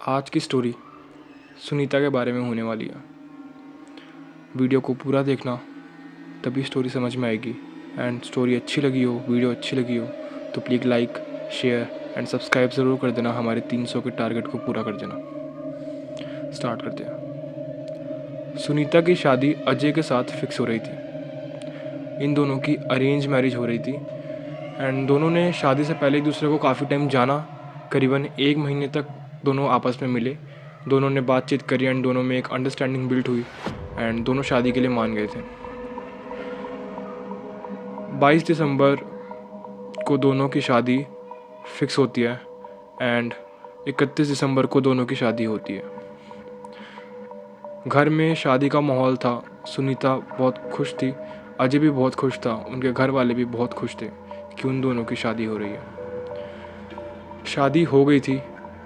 आज की स्टोरी सुनीता के बारे में होने वाली है। वीडियो को पूरा देखना, तभी स्टोरी समझ में आएगी। एंड स्टोरी अच्छी लगी हो, वीडियो अच्छी लगी हो तो please like, share and subscribe ज़रूर कर देना। हमारे 300 के टारगेट को पूरा कर देना। स्टार्ट करते हैं। सुनीता की शादी अजय के साथ फिक्स हो रही थी। इन दोनों की अरेंज मैरिज हो रही थी एंड दोनों ने शादी से पहले एक दूसरे को काफ़ी टाइम जाना। करीबन 1 महीने तक दोनों आपस में मिले, दोनों ने बातचीत करी एंड दोनों में एक अंडरस्टैंडिंग बिल्ट हुई एंड दोनों शादी के लिए मान गए थे। 22 दिसंबर को दोनों की शादी फिक्स होती है एंड 31 दिसंबर को दोनों की शादी होती है। घर में शादी का माहौल था। सुनीता बहुत खुश थी, अजय भी बहुत खुश था, उनके घर वाले भी बहुत खुश थे कि उन दोनों की शादी हो रही है। शादी हो गई थी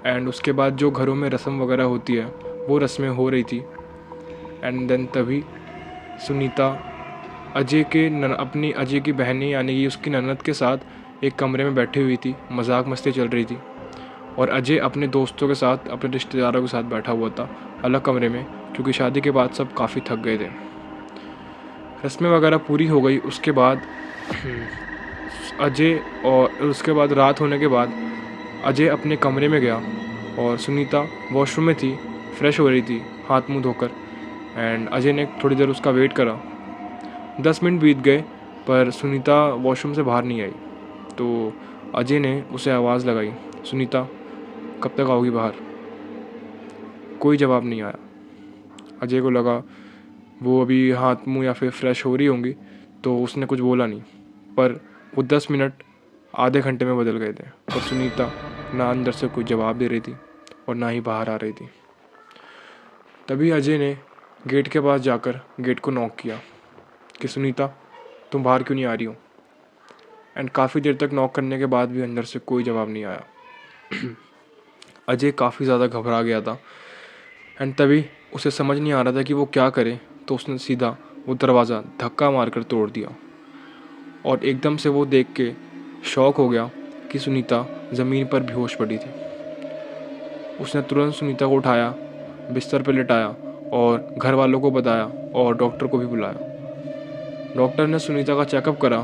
एंड उसके बाद जो घरों में रस्म वगैरह होती है वो रस्में हो रही थी। एंड देन तभी सुनीता अपनी अजय की बहनें यानी कि उसकी ननद के साथ एक कमरे में बैठी हुई थी, मजाक मस्ती चल रही थी। और अजय अपने दोस्तों के साथ, अपने रिश्तेदारों के साथ बैठा हुआ था अलग कमरे में, क्योंकि शादी के बाद सब काफ़ी थक गए थे। रस्में वगैरह पूरी हो गई। उसके बाद उसके बाद रात होने के बाद अजय अपने कमरे में गया और सुनीता वॉशरूम में थी, फ्रेश हो रही थी हाथ मुंह धोकर। एंड अजय ने थोड़ी देर उसका वेट करा। 10 मिनट बीत गए पर सुनीता वॉशरूम से बाहर नहीं आई। तो अजय ने उसे आवाज़ लगाई, सुनीता कब तक आओगी बाहर? कोई जवाब नहीं आया। अजय को लगा वो अभी हाथ मुंह या फिर फ्रेश हो रही होंगी, तो उसने कुछ बोला नहीं। पर वो 10 मिनट आधे घंटे में बदल गए थे और सुनीता ना अंदर से कोई जवाब दे रही थी और ना ही बाहर आ रही थी। तभी अजय ने गेट के पास जाकर गेट को नॉक किया कि सुनीता तुम बाहर क्यों नहीं आ रही हो? एंड काफ़ी देर तक नॉक करने के बाद भी अंदर से कोई जवाब नहीं आया। अजय काफ़ी ज़्यादा घबरा गया था एंड तभी उसे समझ नहीं आ रहा था कि वो क्या करे, तो उसने सीधा वो दरवाज़ा धक्का मारकर तोड़ दिया। और एकदम से वो देख के शॉक हो गया कि सुनीता ज़मीन पर बेहोश पड़ी थी। उसने तुरंत सुनीता को उठाया, बिस्तर पर लिटाया और घर वालों को बताया और डॉक्टर को भी बुलाया। डॉक्टर ने सुनीता का चेकअप करा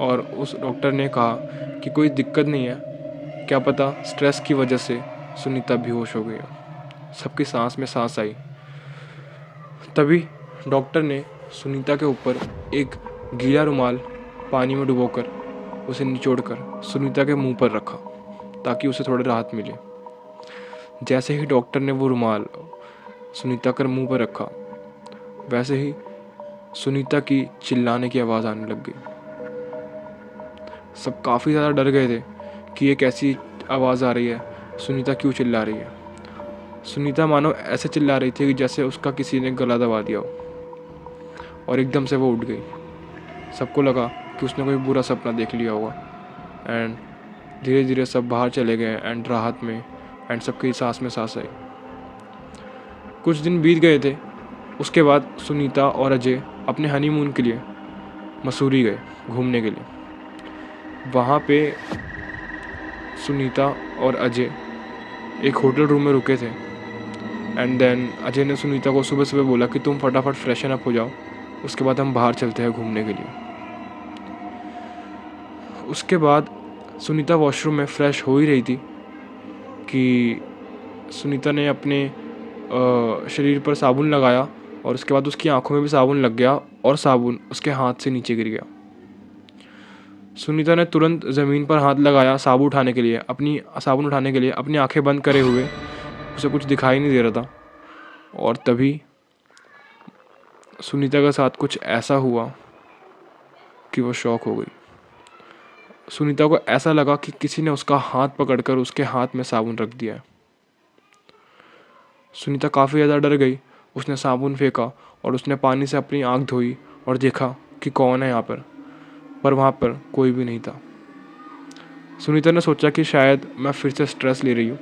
और उस डॉक्टर ने कहा कि कोई दिक्कत नहीं है, क्या पता स्ट्रेस की वजह से सुनीता बेहोश हो गई है। सबकी सांस में सांस आई। तभी डॉक्टर ने सुनीता के ऊपर एक गीला रुमाल पानी में डुबोकर उसे निचोड़कर सुनीता के मुंह पर रखा ताकि उसे थोड़ी राहत मिले। जैसे ही डॉक्टर ने वो रुमाल सुनीता के मुंह पर रखा, वैसे ही सुनीता की चिल्लाने की आवाज़ आने लग गई। सब काफ़ी ज़्यादा डर गए थे कि ये कैसी आवाज़ आ रही है, सुनीता क्यों चिल्ला रही है। सुनीता मानो ऐसे चिल्ला रही थी कि जैसे उसका किसी ने गला दबा दिया हो। और एकदम से वो उठ गई। सबको लगा कि उसने कोई बुरा सपना देख लिया होगा। एंड धीरे धीरे सब बाहर चले गए एंड राहत में एंड सबकी सांस में सांस आई। कुछ दिन बीत गए थे। उसके बाद सुनीता और अजय अपने हनीमून के लिए मसूरी गए घूमने के लिए। वहाँ पे सुनीता और अजय एक होटल रूम में रुके थे। एंड देन अजय ने सुनीता को सुबह सुबह बोला कि तुम फटाफट फ्रेशन अप हो जाओ, उसके बाद हम बाहर चलते हैं घूमने के लिए। उसके बाद सुनीता वॉशरूम में फ्रेश हो ही रही थी कि सुनीता ने अपने शरीर पर साबुन लगाया और उसके बाद उसकी आंखों में भी साबुन लग गया और साबुन उसके हाथ से नीचे गिर गया। सुनीता ने तुरंत ज़मीन पर हाथ लगाया साबुन उठाने के लिए, अपनी आंखें बंद करे हुए। उसे कुछ दिखाई नहीं दे रहा था। और तभी सुनीता के साथ कुछ ऐसा हुआ कि वो शॉक हो गई। सुनीता को ऐसा लगा कि किसी ने उसका हाथ पकड़कर उसके हाथ में साबुन रख दिया है। सुनीता काफ़ी ज़्यादा डर गई। उसने साबुन फेंका और उसने पानी से अपनी आँख धोई और देखा कि कौन है यहाँ पर वहाँ पर कोई भी नहीं था। सुनीता ने सोचा कि शायद मैं फिर से स्ट्रेस ले रही हूँ,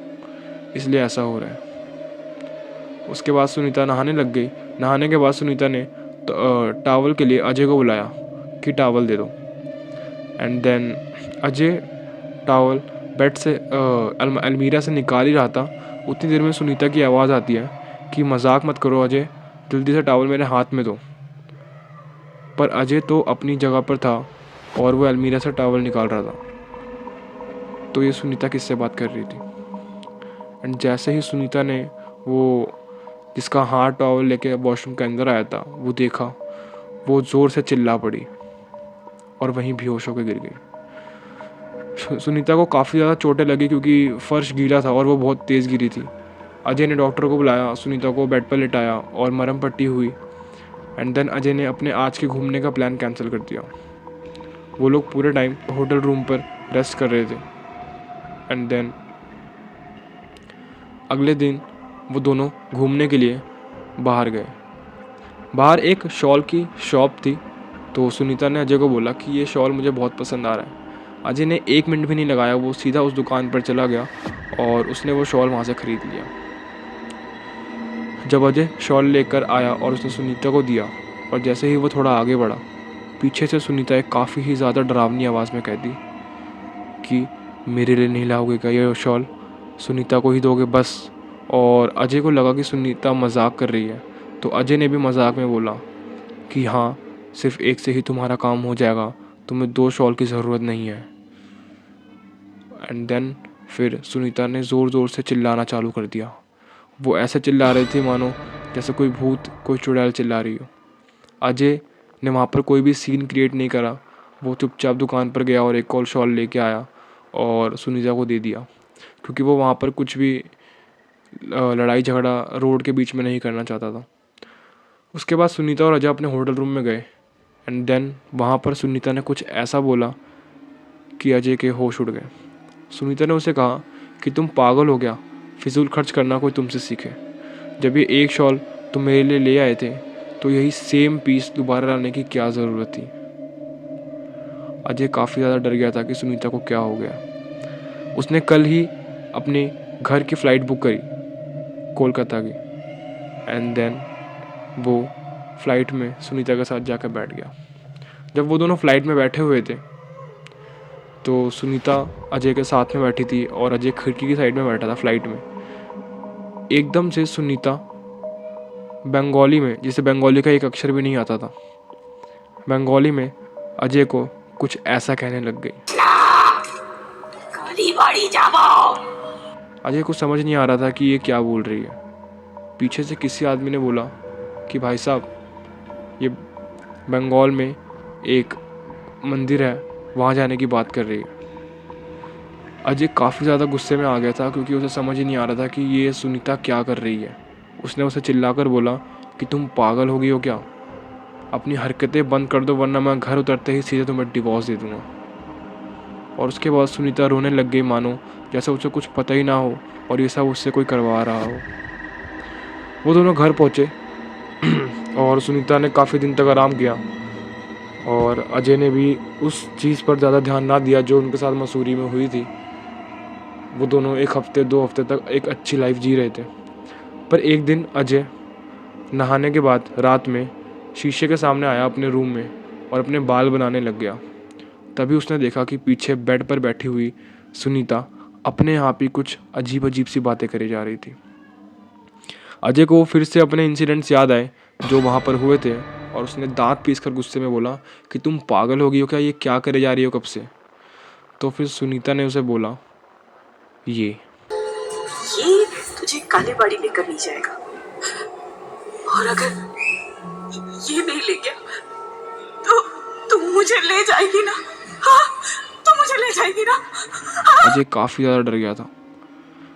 इसलिए ऐसा हो रहा है। उसके बाद सुनीता नहाने लग गई। नहाने के बाद सुनीता ने टॉवल के लिए अजय को बुलाया कि टॉवल दे दो। And then Ajay towel bed से अलमीरा से निकाल ही रहा था, उतनी देर में सुनीता की आवाज़ आती है कि मजाक मत करो अजय, जल्दी से टॉवल मेरे हाथ में दो। पर अजय तो अपनी जगह पर था और वो अलमीरा से टॉवल निकाल रहा था। तो ये सुनीता किससे बात कर रही थी। एंड जैसे ही सुनीता ने वो जिसका हाथ टॉवल लेके वॉशरूम के अंदर आया था वो देखा, वो ज़ोर से चिल्ला पड़ी और वहीं बेहोश होकर गिर गई। सुनीता को काफ़ी ज़्यादा चोटें लगी क्योंकि फ़र्श गीला था और वो बहुत तेज़ गिरी थी। अजय ने डॉक्टर को बुलाया, सुनीता को बेड पर लिटाया और मरहम पट्टी हुई। एंड देन अजय ने अपने आज के घूमने का प्लान कैंसिल कर दिया। वो लोग पूरे टाइम होटल रूम पर रेस्ट कर रहे थे। एंड देन अगले दिन वो दोनों घूमने के लिए बाहर गए। बाहर एक शॉल की शॉप थी, तो सुनीता ने अजय को बोला कि ये शॉल मुझे बहुत पसंद आ रहा है। अजय ने 1 मिनट भी नहीं लगाया, वो सीधा उस दुकान पर चला गया और उसने वो शॉल वहाँ से ख़रीद लिया। जब अजय शॉल लेकर आया और उसने सुनीता को दिया और जैसे ही वो थोड़ा आगे बढ़ा, पीछे से सुनीता एक काफ़ी ही ज़्यादा डरावनी आवाज़ में कहती कि मेरे लिए नहीं लाओगे क्या ये शॉल, सुनीता को ही दोगे बस। और अजय को लगा कि सुनीता मजाक कर रही है, तो अजय ने भी मजाक में बोला कि हाँ, सिर्फ एक से ही तुम्हारा काम हो जाएगा, तुम्हें 2 शॉल की ज़रूरत नहीं है। एंड देन फिर सुनीता ने ज़ोर ज़ोर से चिल्लाना चालू कर दिया। वो ऐसे चिल्ला रही थी मानो जैसे कोई भूत, कोई चुड़ैल चिल्ला रही हो। अजय ने वहाँ पर कोई भी सीन क्रिएट नहीं करा। वो चुपचाप दुकान पर गया और एक और शॉल लेके आया और सुनीता को दे दिया, क्योंकि वो वहाँ पर कुछ भी लड़ाई झगड़ा रोड के बीच में नहीं करना चाहता था। उसके बाद सुनीता और अजय अपने होटल रूम में गए। एंड देन वहाँ पर सुनीता ने कुछ ऐसा बोला कि अजय के होश उड़ गए। सुनीता ने उसे कहा कि तुम पागल हो गया, फिजूल खर्च करना कोई तुमसे सीखे। जब ये एक शॉल तुम मेरे लिए ले आए थे तो यही सेम पीस दोबारा लाने की क्या ज़रूरत थी। अजय काफ़ी ज़्यादा डर गया था कि सुनीता को क्या हो गया। उसने कल ही अपने घर की फ़्लाइट बुक करी कोलकाता की। एंड देन वो फ़्लाइट में सुनीता के साथ जाकर बैठ गया। जब वो दोनों फ़्लाइट में बैठे हुए थे तो सुनीता अजय के साथ में बैठी थी और अजय खिड़की की साइड में बैठा था फ़्लाइट में। एकदम से सुनीता बंगाली में, जिसे बंगाली का एक अक्षर भी नहीं आता था, बंगाली में अजय को कुछ ऐसा कहने लग गई। अजय को समझ नहीं आ रहा था कि ये क्या बोल रही है। पीछे से किसी आदमी ने बोला कि भाई साहब, ये बंगाल में एक मंदिर है, वहाँ जाने की बात कर रही है। अजय काफ़ी ज़्यादा गुस्से में आ गया था क्योंकि उसे समझ ही नहीं आ रहा था कि ये सुनीता क्या कर रही है। उसने उसे चिल्लाकर बोला कि तुम पागल हो गई हो क्या, अपनी हरकतें बंद कर दो वरना मैं घर उतरते ही सीधे तुम्हें डिवोर्स दे दूँगा। और उसके बाद सुनीता रोने लग गई मानो जैसे उसे कुछ पता ही ना हो और ये सब उससे कोई करवा रहा हो। वो दोनों घर पहुँचे और सुनीता ने काफ़ी दिन तक आराम किया और अजय ने भी उस चीज़ पर ज़्यादा ध्यान ना दिया जो उनके साथ मसूरी में हुई थी। वो दोनों 1 हफ्ते 2 हफ्ते तक एक अच्छी लाइफ जी रहे थे। पर एक दिन अजय नहाने के बाद रात में शीशे के सामने आया अपने रूम में और अपने बाल बनाने लग गया। तभी उसने देखा कि पीछे बेड पर बैठी हुई सुनीता अपने आप ही कुछ अजीब अजीब सी बातें करे जा रही थी। अजय को फिर से अपने इंसिडेंट्स याद आए जो वहाँ पर हुए थे और उसने दांत पीसकर गुस्से में बोला कि तुम पागल हो गई हो क्या, ये क्या करे जा रही हो कब से। तो फिर सुनीता ने उसे बोला ये तुझे काले बाड़ी में कर नहीं जाएगा, और अगर ये नहीं ले गया तो तुम मुझे ले जाएगी ना। हाँ, तुम मुझे ले जाएगी ना। हाँ। अजय काफ़ी ज़्यादा डर गया था।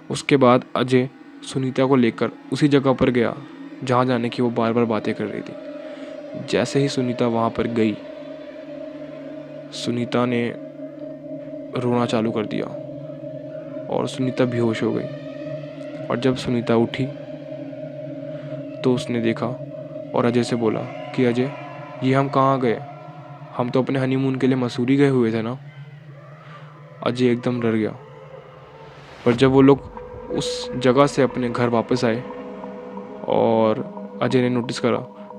उसके बाद अजय सुनीता को लेकर उसी जगह पर गया जहाँ जाने की वो बार बार बातें कर रही थी। जैसे ही सुनीता वहाँ पर गई, सुनीता ने रोना चालू कर दिया और सुनीता बेहोश हो गई। और जब सुनीता उठी तो उसने देखा और अजय से बोला कि अजय, ये हम कहाँ गए, हम तो अपने हनीमून के लिए मसूरी गए हुए थे ना। अजय एकदम डर गया। पर जब वो लोग उस जगह से अपने घर वापस आए और अजय ने नोटिस करा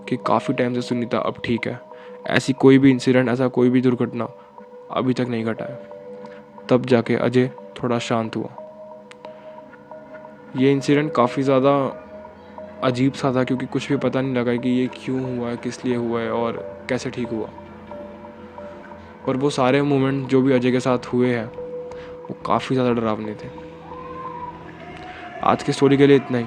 कि काफ़ी टाइम से सुनीता अब ठीक है, ऐसी कोई भी इंसिडेंट, ऐसा कोई भी दुर्घटना अभी तक नहीं घटा है। तब जाके अजय थोड़ा शांत हुआ। ये इंसिडेंट काफ़ी ज़्यादा अजीब सा था क्योंकि कुछ भी पता नहीं लगा कि ये क्यों हुआ है, किस लिए हुआ है और कैसे ठीक हुआ। पर वो सारे मोमेंट जो भी अजय के साथ हुए हैं वो काफ़ी ज़्यादा डरावने थे। आज की स्टोरी के लिए इतना ही।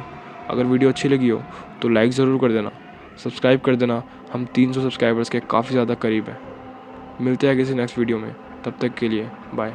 अगर वीडियो अच्छी लगी हो तो लाइक ज़रूर कर देना, सब्सक्राइब कर देना। हम 300 सब्सक्राइबर्स के काफ़ी ज़्यादा करीब हैं। मिलते हैं किसी नेक्स्ट वीडियो में, तब तक के लिए बाय।